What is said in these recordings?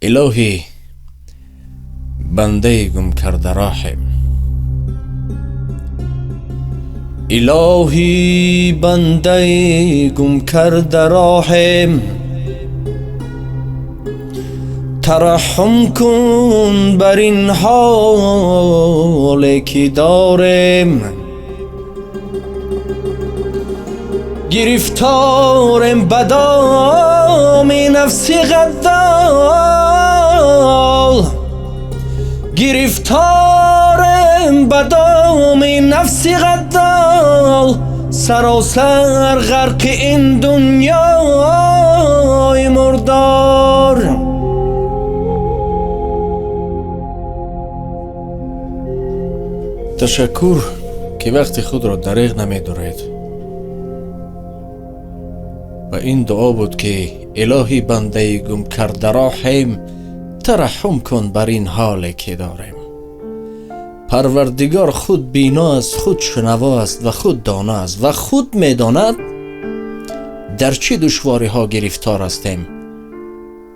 الهی بنده گم کرده راهم، الهی بنده گم کرده راهم، ترحم کن بر این حالی که دارم، گرفتارم به دام نفس غدال، گرفتارم به دام نفس غدال، سراسر غرق این دنیای مردار. تشکر که وقت خود را دریغ نمی دارید. و این دعا بود که الهی بنده گم کرده راهم، ترحم کن بر این حالی که داریم. پروردگار خود بینا است، خود شنوا است و خود دانا است و خود میداند در چه دشواری ها گرفتار هستیم،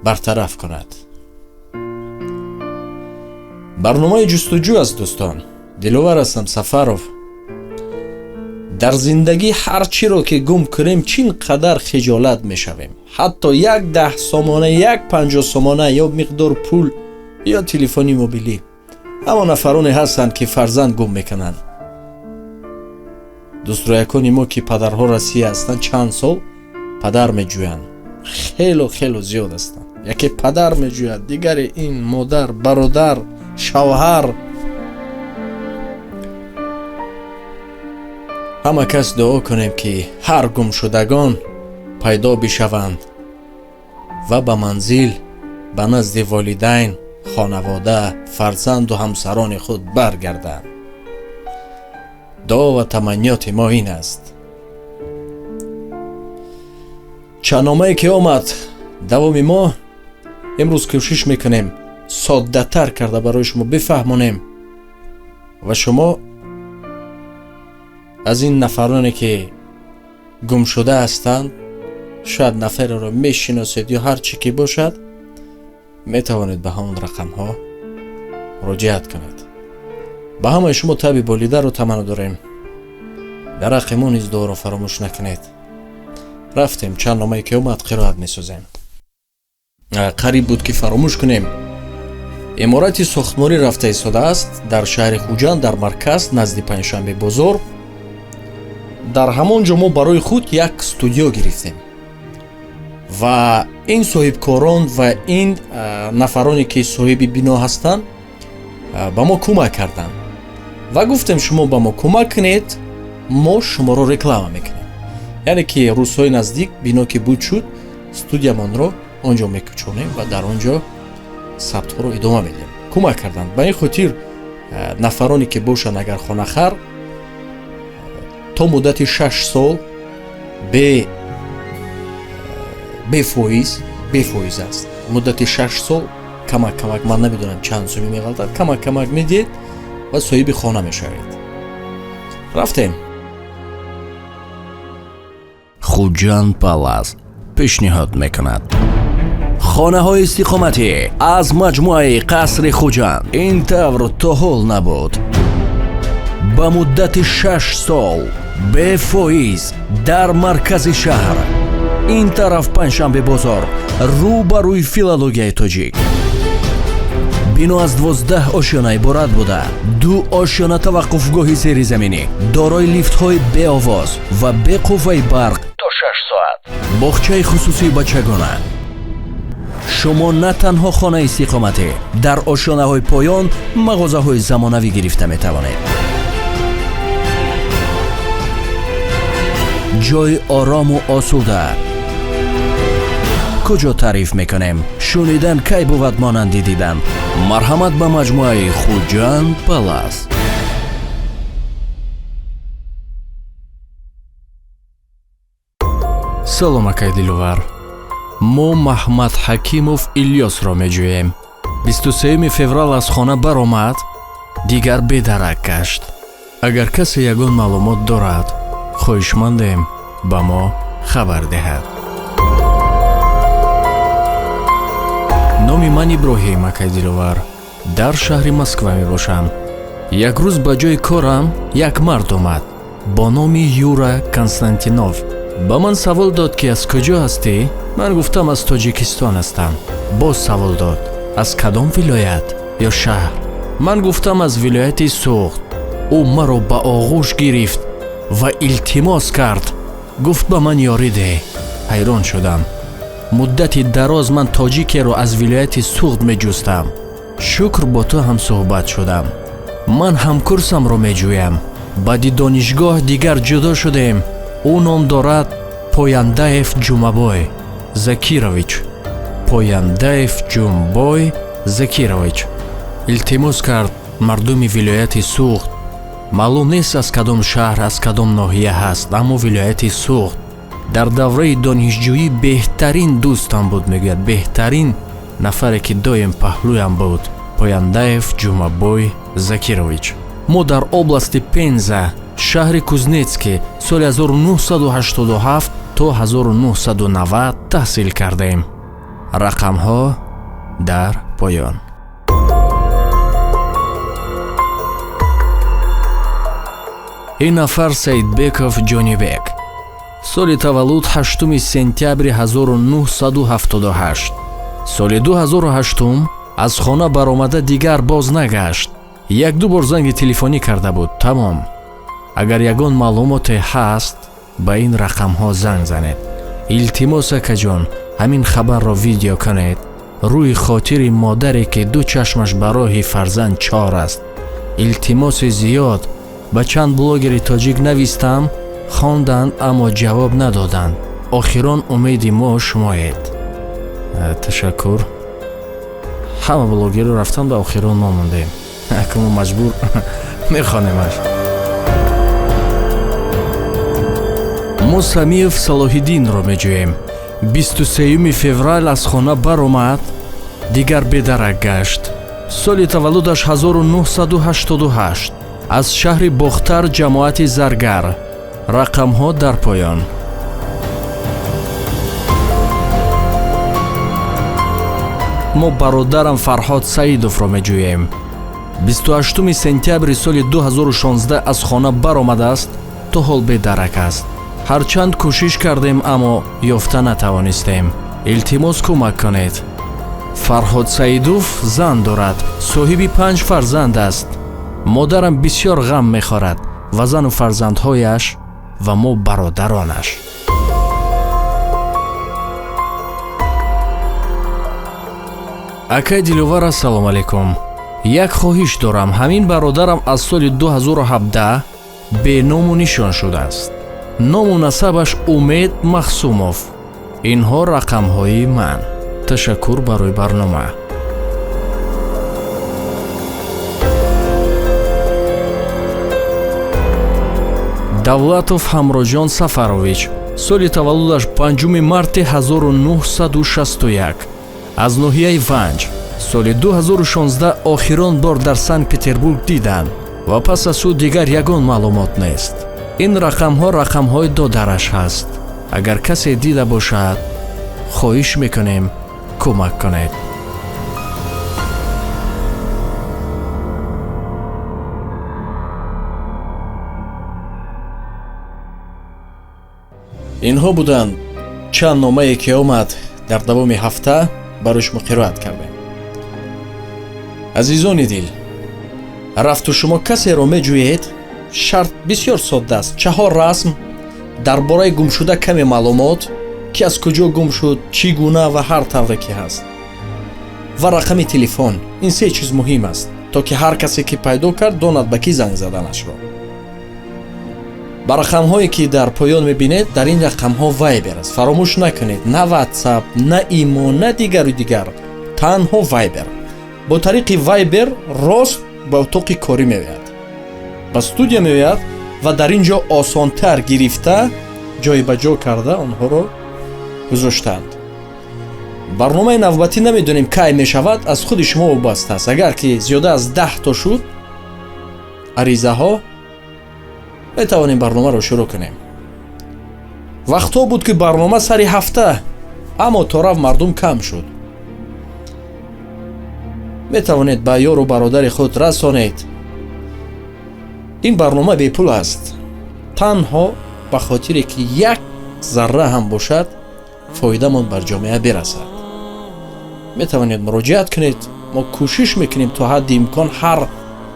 برطرف کند. برنامه جستجو است دوستان. دلوار هستم سفرов. در زندگی هر چی رو که گم کنیم چین قدر خجالت میشویم. حتی یک 10 سامانه، یک 50 سامانه یا مقدار پول یا تلفنی موبیلی. اما نفرانی هستند که فرزند گم میکنند. دوسترویکانی ما که پدرها رسی هستند چند سال پدر میجویند. خیلی زیاد هستند. یکی پدر میجوید، دیگر این مادر، برادر، شوهر. همه کس دعا کنیم که هر گم شدگان پیدا بشوند و به منزل، به نزد والدین، خانواده، فرزند و همسران خود برگردند. دعا و تمنیات ما این است. چند نامه‌ای که آمد دوام ما امروز کوشش میکنیم ساده تر کرده برای شما بفهمانیم و شما از این نفرانی که گم شده هستند، شاید نفر را میشناسید یا هر چی که باشد، میتوانید به همون رقم ها مراجعت کنید. به همه شما تابع بولیده رو تمنا داریم. در رقم ما نیز دعا را فراموش نکنید. رفتیم چند نامه‌ای که اومد قرائت میسازیم. قریب بود که فراموش کنیم. عمارت ساختمانی رفته ایستاده است در شهر خوجند، در مرکز نزد پنجشنبه بزرگ. در همونجا ما برای خود یک استودیو گرفتیم و این صاحب کاران و این نفرانی که صاحب بنا هستند با ما کمک کردند و گفتیم شما با ما کمک کنید، ما شما رو رکلام میکنیم. یعنی که روزهای نزدیک بنا که بود شد، استودیومان رو آنجا میکشونیم و در آنجا ثبت ها رو ادامه میدیم. کمک کردند. به این خاطر نفرانی که باشن اگر خانه‌خوار تا مدت 6 سال به فایز است. مدت 6 سال کمک من نمیدونم چند سومی میغلطد، کمک میدید و صاحب خانه میشوید. رفتیم. خوجند پالاس پیشنهاد میکند خانه های استقامتی از مجموعه قصر خوجند این طور تا حال نبود. با مدت 6 سال به فایز در مرکز شهر، این طرف پنجشنبه بازار، روبروی فیلولوژیای تاجیک. بنا از 12 آشیانه عبارت بوده. 2 آشیانه توقفگاه زیرزمینی دارای لیفت های بی آواز و بی قوه برق تا 6 ساعت. باغچه خصوصی بچگانه. شما نه تنها خانه استقامتی، در آشیانه های پایان مغازه های زمانوی گرفته می توانید. جای آرام و آسوده. کجا تعریف میکنیم؟ شنیدن کی بود مانندی دیدن. مرحمت به مجموعه خوجند پالاس. سلام акай диловар. мо Маҳмад Ҳакимов Иlyos ро меҷӯем. 23 феврал аз хона баромад, дигар бедарак гашт. агар касе ягон маълумот дорад, хоҳишмандем ба мо хабар диҳад. номи ман Иброҳим Акайдиловар дар шаҳри Москва мебошам. Як рӯз ба ҷои корам як мард омад бо номи Юра Константинов. ба ман савол дод ки аз куҷо ҳастӣ? ман гуфтам аз Тоҷикистон ҳастам. боз савол дод аз кадом вилоят ё шаҳр? ман гуфтам аз вилояти Суғд. ӯ маро ба оғӯш гирифт ва илтимос кард. гуфт ба ман ёрӣ деҳ. ҳайрон шудам. муддати дароз ман тоҷикеро аз вилояти Суғд меҷустам. шукр бо ту ҳам суҳбат шудам. ман ҳамкурсамро меҷӯям. баъди донишгоҳ дигар ҷудо шудем. ӯ ном дорад Пояндаев Ҷумабой Закирович. Пояндаев Ҷумбой Закирович. илтимос кард мардуми вилояти Суғд. маълум нест аз кадом шаҳр, аз кадом ноҳия ҳаст, аммо вилояти Суғд. дар давраи донишҷӯӣ беҳтарин дӯстам буд, мегӯяд беҳтарин нафаре ки доим паҳлӯям буд. Пояндаев Ҷумабой Закирович. мо дар области Пенза, шаҳри Кузнецке соли 1987 то 1990 таҳсил кардем. рақамҳо дар поён. ин нафар Саидбеков Ҷонибек. соли таваллуд 8 сентябри 1978. соли 2008 аз хона баромада дигар боз нагашт. як-ду бор занги телефонӣ карда буд. тамом. агар ягон маълумоте ҳаст, ба ин рақамҳо занг занед. илтимос акаҷон, ҳамин хабарро видео кунед. рӯи хотири модаре ки ду чашмаш ба роҳи фарзанд чор аст. илтимоси зиёд ба чанд блогери тоҷик навистам, хонданд, аммо ҷавоб надоданд. охирон умеди мо шумоед. ташаккур. ҳама блогерро рафтан, ба охирон мо мондем. акмо маҷбур мехонемаш. мо Самиев Салоҳиддинро меҷӯем. 23 феврал аз хона баромад, дигар бедарак гашт. соли таваллудаш 1988. аз шаҳри Бохтар, ҷамоати Заргар. рақамҳо дар поён. мо бародарам Фарҳод Саидовро меҷӯем. 28 сентябри соли 2016 аз хона баромадааст, то ҳол бедарак аст. ҳарчанд кӯшиш кардем, аммо ёфта натавонистем. илтимос кӯмак кунед. Фарҳод Саидов зан дорад, соҳиби 5 фарзанд аст. модарам бисёр ғам мехорад ва зану фарзандҳояш ва мо бародаронаш. акай Диловар, ассалому алайкум. як хоҳиш дорам. ҳамин бародарам аз соли 2017 беному нишон шудааст. ному насабаш Умед Махсумов. инҳо рақамҳои ман. ташаккур барои барнома. Давлатов Ҳамроҷон Сафарович. соли таваллудаш 5 марти 1961. аз ноҳияи Ванҷ. соли 2016 охирон бор дар Санкт-Петербург диданд ва пас аз ӯ дигар ягон маълумот нест. ин рақамҳо рақамҳои додараш ҳаст. агар касе дида бошад, хоҳиш мекунем кӯмак кунед. инҳо буданд чанд номае ки омад дар давоми ҳафта барои шумо қироат кардем. азизони дил, рафту шумо касеро меҷӯед, шарт бисёр содда аст. 4 расм дар бораи гумшуда каме маълумот, ки аз куҷо гум шуд, чӣ гуна ва ҳар тавре ки ҳаст. ва рақами телефон. ин се чиз муҳим аст, то ки ҳар касе ки пайдо кард донад ба кӣ занг заданашро. ба рақамҳое ки дар поён мебинед, дар ин рақамҳо вайбер аст. фаромӯш накунед, на ватсап, на имо, на дигару дигар, танҳо вайбер. бо тариқи вайбер рост ба утоқи корӣ меояд, ба студия меояд ва дар ин ҷо осонтар гирифта, ҷойбаҷо карда онҳоро гузоштанд. барномаи навбатӣ намедонем кай мешавад, аз худи шумо вобаста аст. агар ки зиёда аз 10 то шуд аризаҳо, метавонем барномаро шурӯъ кунем. вақтҳо буд ки барнома сари ҳафта, аммо то рав мардум кам шуд. метавонед ба ёру бародари худ расонед. ин барнома бепул аст. танҳо ба хотире ки як зарра ҳам бошад фоидамон бар ҷомеа берасад. метавонед муроҷиат кунед. мо кӯшиш мекунем то ҳадди имкон ҳар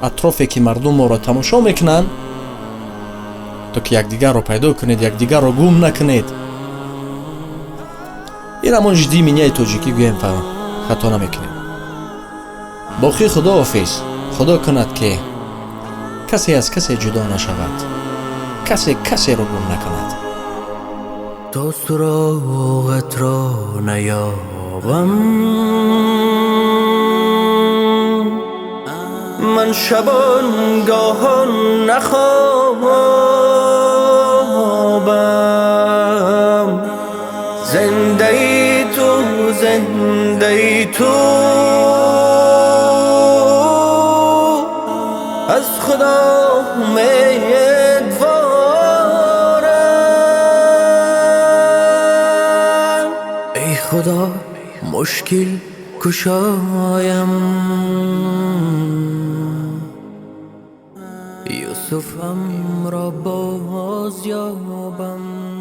атрофе ки мардум моро тамошо мекунанд то ки якдигарро пайдо кунед, якдигарро гум накунед. ин ҳамон ҷиддии минияи тоҷикӣ гӯем хато намекунем. боқӣ худоҳофиз. худо кунад ки касе аз касе ҷудо нашавад, касе касеро гум накунад. تو سراغت را نیابم، من شبانگاهان نخوابم. زنده ای تو، زنده ای تو، از خدا امیدوارم. ای خدا مشکل کشایم، یوسفم را باز یابم.